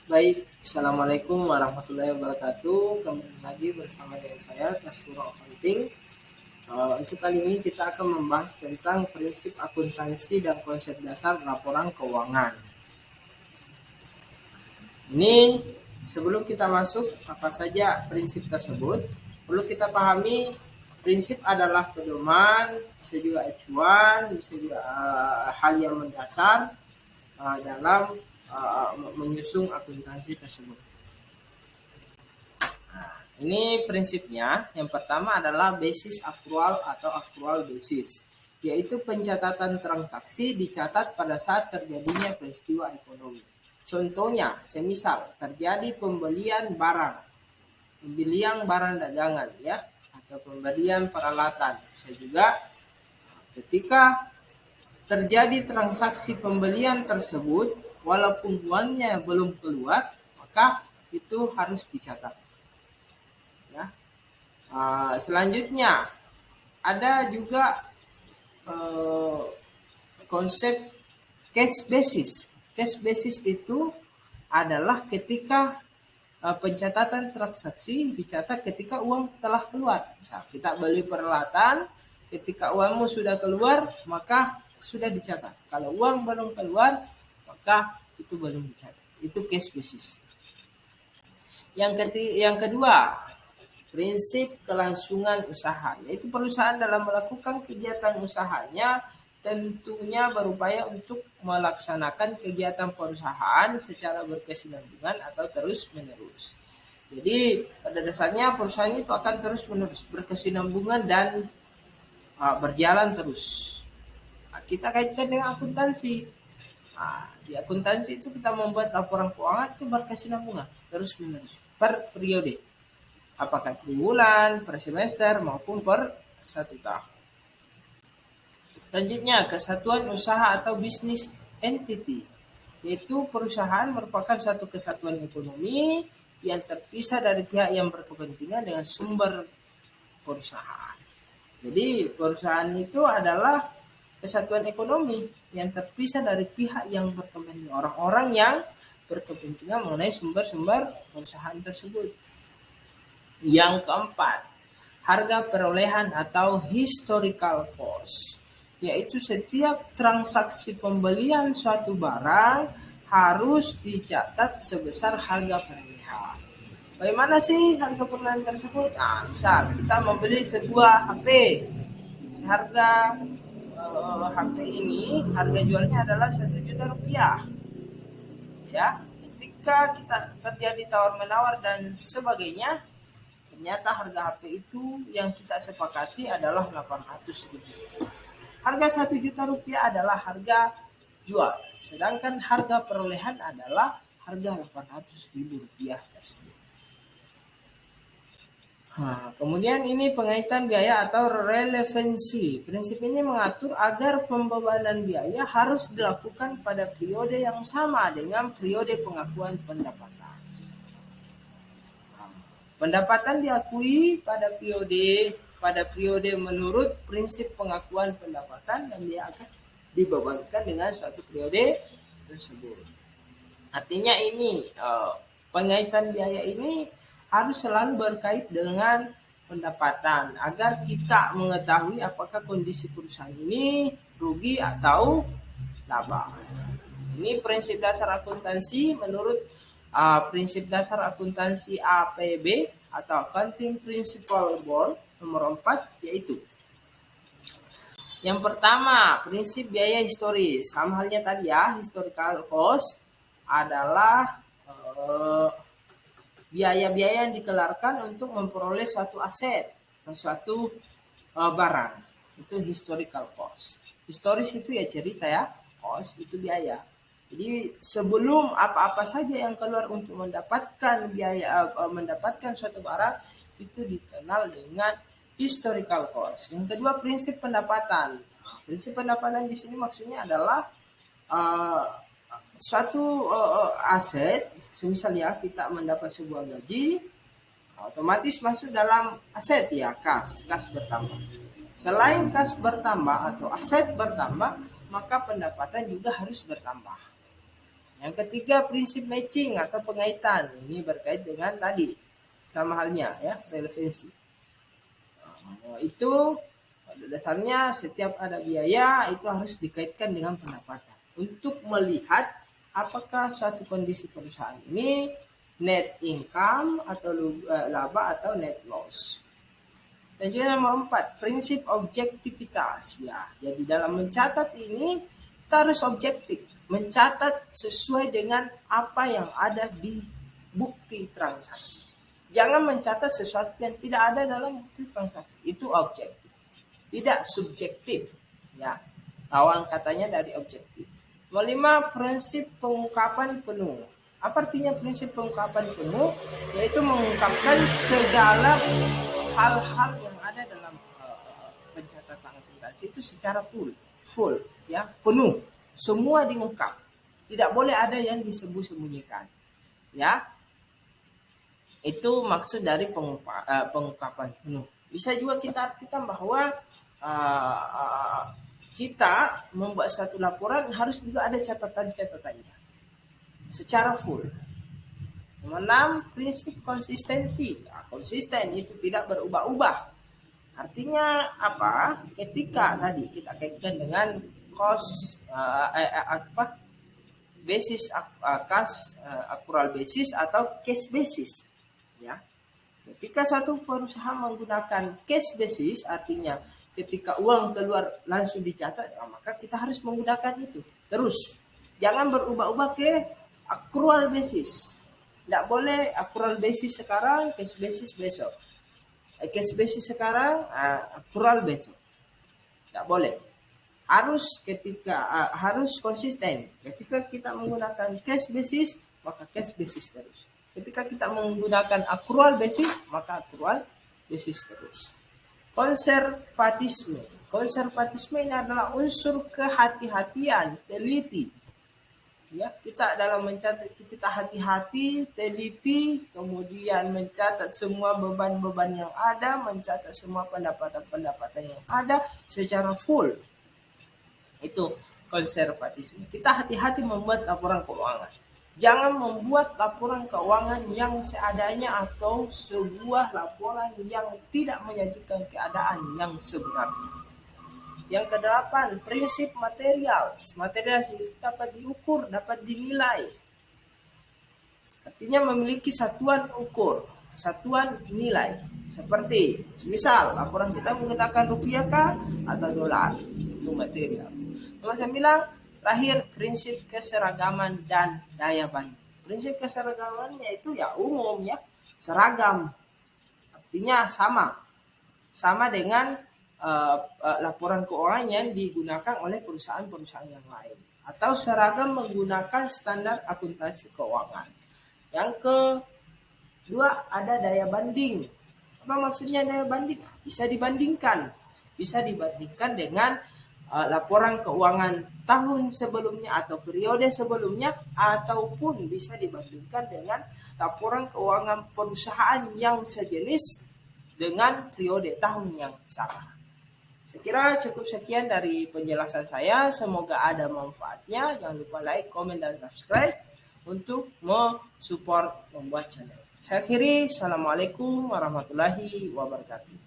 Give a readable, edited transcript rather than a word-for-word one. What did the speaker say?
Baik, Assalamualaikum warahmatullahi wabarakatuh. Kembali lagi bersama dengan saya, Taskuro Accounting. Untuk kali ini kita akan membahas tentang prinsip akuntansi dan konsep dasar laporan keuangan. Ini sebelum kita masuk apa saja prinsip tersebut, perlu kita pahami prinsip adalah pedoman, bisa juga acuan, bisa juga hal yang mendasar dalam menyusun akuntansi tersebut. Ini prinsipnya. Yang pertama adalah basis akrual atau akrual basis, yaitu pencatatan transaksi dicatat pada saat terjadinya peristiwa ekonomi. Contohnya, semisal terjadi pembelian barang dagangan ya, atau pembelian peralatan. Bisa juga ketika terjadi transaksi pembelian tersebut, walaupun uangnya belum keluar, maka itu harus dicatat. Ya. Selanjutnya ada juga konsep cash basis. Cash basis itu adalah ketika pencatatan transaksi dicatat ketika uang telah keluar. Misal kita beli peralatan, ketika uangmu sudah keluar maka sudah dicatat. Kalau uang belum keluar maka itu belum dicatat. Itu cash basis. Yang kedua, prinsip kelangsungan usaha, yaitu perusahaan dalam melakukan kegiatan usahanya tentunya berupaya untuk melaksanakan kegiatan perusahaan secara berkesinambungan atau terus-menerus. Jadi pada dasarnya perusahaan itu akan terus-menerus berkesinambungan dan berjalan terus. Kita kaitkan dengan akuntansi. Di akuntansi itu kita membuat laporan keuangan itu berkesinambungan terus-menerus per periode. Apakah per bulan, per semester, maupun per 1 tahun. Selanjutnya, kesatuan usaha atau bisnis entity, yaitu perusahaan merupakan suatu kesatuan ekonomi yang terpisah dari pihak yang berkepentingan dengan sumber perusahaan. Jadi perusahaan itu adalah kesatuan ekonomi yang terpisah dari pihak yang berkepentingan, orang-orang yang berkepentingan mengenai sumber-sumber perusahaan tersebut. Yang keempat, harga perolehan atau historical cost, yaitu setiap transaksi pembelian suatu barang harus dicatat sebesar harga perolehan. Bagaimana sih harga perolehan tersebut? Misal kita membeli sebuah HP, seharga HP ini harga jualnya adalah 1 juta rupiah. Ya, ketika kita terjadi tawar menawar dan sebagainya, ternyata harga HP itu yang kita sepakati adalah 800.000. Harga 1 juta rupiah adalah harga jual, sedangkan harga perolehan adalah harga 800.000 rupiah tersebut. Kemudian ini pengaitan biaya atau relevansi. Prinsip ini mengatur agar pembebanan biaya harus dilakukan pada periode yang sama dengan periode pengakuan pendapatan. Pendapatan diakui pada periode menurut prinsip pengakuan pendapatan dan dia akan dibebankan dengan suatu periode tersebut. Artinya ini pengaitan biaya ini harus selalu berkait dengan pendapatan agar kita mengetahui apakah kondisi perusahaan ini rugi atau laba. Ini prinsip dasar akuntansi menurut prinsip dasar akuntansi APB atau Accounting Principle Board nomor 4, yaitu yang pertama, prinsip biaya historis. Sama halnya tadi ya, historical cost adalah biaya-biaya yang dikeluarkan untuk memperoleh suatu aset atau suatu barang. Itu historical cost. Historis itu ya cerita ya, cost itu biaya. Jadi sebelum apa-apa saja yang keluar untuk mendapatkan biaya, mendapatkan suatu barang, itu dikenal dengan historical cost. Yang kedua, prinsip pendapatan. Prinsip pendapatan di sini maksudnya adalah suatu aset, semisal ya kita mendapat sebuah gaji, otomatis masuk dalam aset ya, kas bertambah. Selain kas bertambah atau aset bertambah, maka pendapatan juga harus bertambah. Yang ketiga, prinsip matching atau pengaitan. Ini berkait dengan tadi, sama halnya ya, relevansi. Itu pada dasarnya setiap ada biaya itu harus dikaitkan dengan pendapatan untuk melihat apakah suatu kondisi perusahaan ini net income atau laba atau net loss. Dan juga nomor 4, prinsip objektivitas ya. Jadi dalam mencatat ini kita harus objektif, mencatat sesuai dengan apa yang ada di bukti transaksi. Jangan mencatat sesuatu yang tidak ada dalam bukti transaksi. Itu objektif, tidak subjektif ya. Lawan katanya dari objektif. Nomor 5, prinsip pengungkapan penuh. Apa artinya prinsip pengungkapan penuh? Yaitu mengungkapkan segala hal-hal yang ada dalam pencatatan akuntansi itu secara full ya, penuh, semua diungkap, tidak boleh ada yang disembunyikan ya. Itu maksud dari pengungkapan penuh. Bisa juga kita artikan bahwa kita membuat suatu laporan harus juga ada catatan-catatannya secara full. Nomor 6, prinsip konsistensi. Nah, konsisten itu tidak berubah-ubah. Artinya apa? Ketika tadi kita kaitkan dengan basis accrual basis atau cash basis ya. Ketika suatu perusahaan menggunakan cash basis, artinya ketika uang keluar langsung dicatat, maka kita harus menggunakan itu terus. Jangan berubah-ubah ke accrual basis. Tidak boleh accrual basis sekarang, cash basis besok. Cash basis sekarang, accrual besok. Tidak boleh. Harus konsisten. Ketika kita menggunakan cash basis, maka cash basis terus. Ketika kita menggunakan accrual basis, maka accrual basis terus. Konservatisme. Konservatisme ini adalah unsur kehati-hatian, teliti. Ya, kita dalam mencatat kita hati-hati, teliti, kemudian mencatat semua beban-beban yang ada, mencatat semua pendapatan-pendapatan yang ada secara full. Itu konservatisme. Kita hati-hati membuat laporan keuangan. Jangan membuat laporan keuangan yang seadanya atau sebuah laporan yang tidak menyajikan keadaan yang sebenarnya. Yang ke-8, prinsip material. Material itu dapat diukur, dapat dinilai. Artinya memiliki satuan ukur, satuan nilai. Seperti, misal laporan kita menggunakan rupiah kah atau dolar. Itu material. Nomor 9, terakhir, prinsip keseragaman dan daya banding. Prinsip keseragaman yaitu ya umum ya, seragam. Artinya sama dengan laporan keuangan yang digunakan oleh perusahaan-perusahaan yang lain, atau seragam menggunakan standar akuntansi keuangan. Yang kedua, ada daya banding. Apa maksudnya daya banding? Bisa dibandingkan dengan laporan keuangan tahun sebelumnya atau periode sebelumnya, ataupun bisa dibandingkan dengan laporan keuangan perusahaan yang sejenis dengan periode tahun yang sama. Saya kira cukup sekian dari penjelasan saya. Semoga ada manfaatnya. Jangan lupa like, komen, dan subscribe untuk mensupport membuat channel. Saya akhiri. Assalamualaikum warahmatullahi wabarakatuh.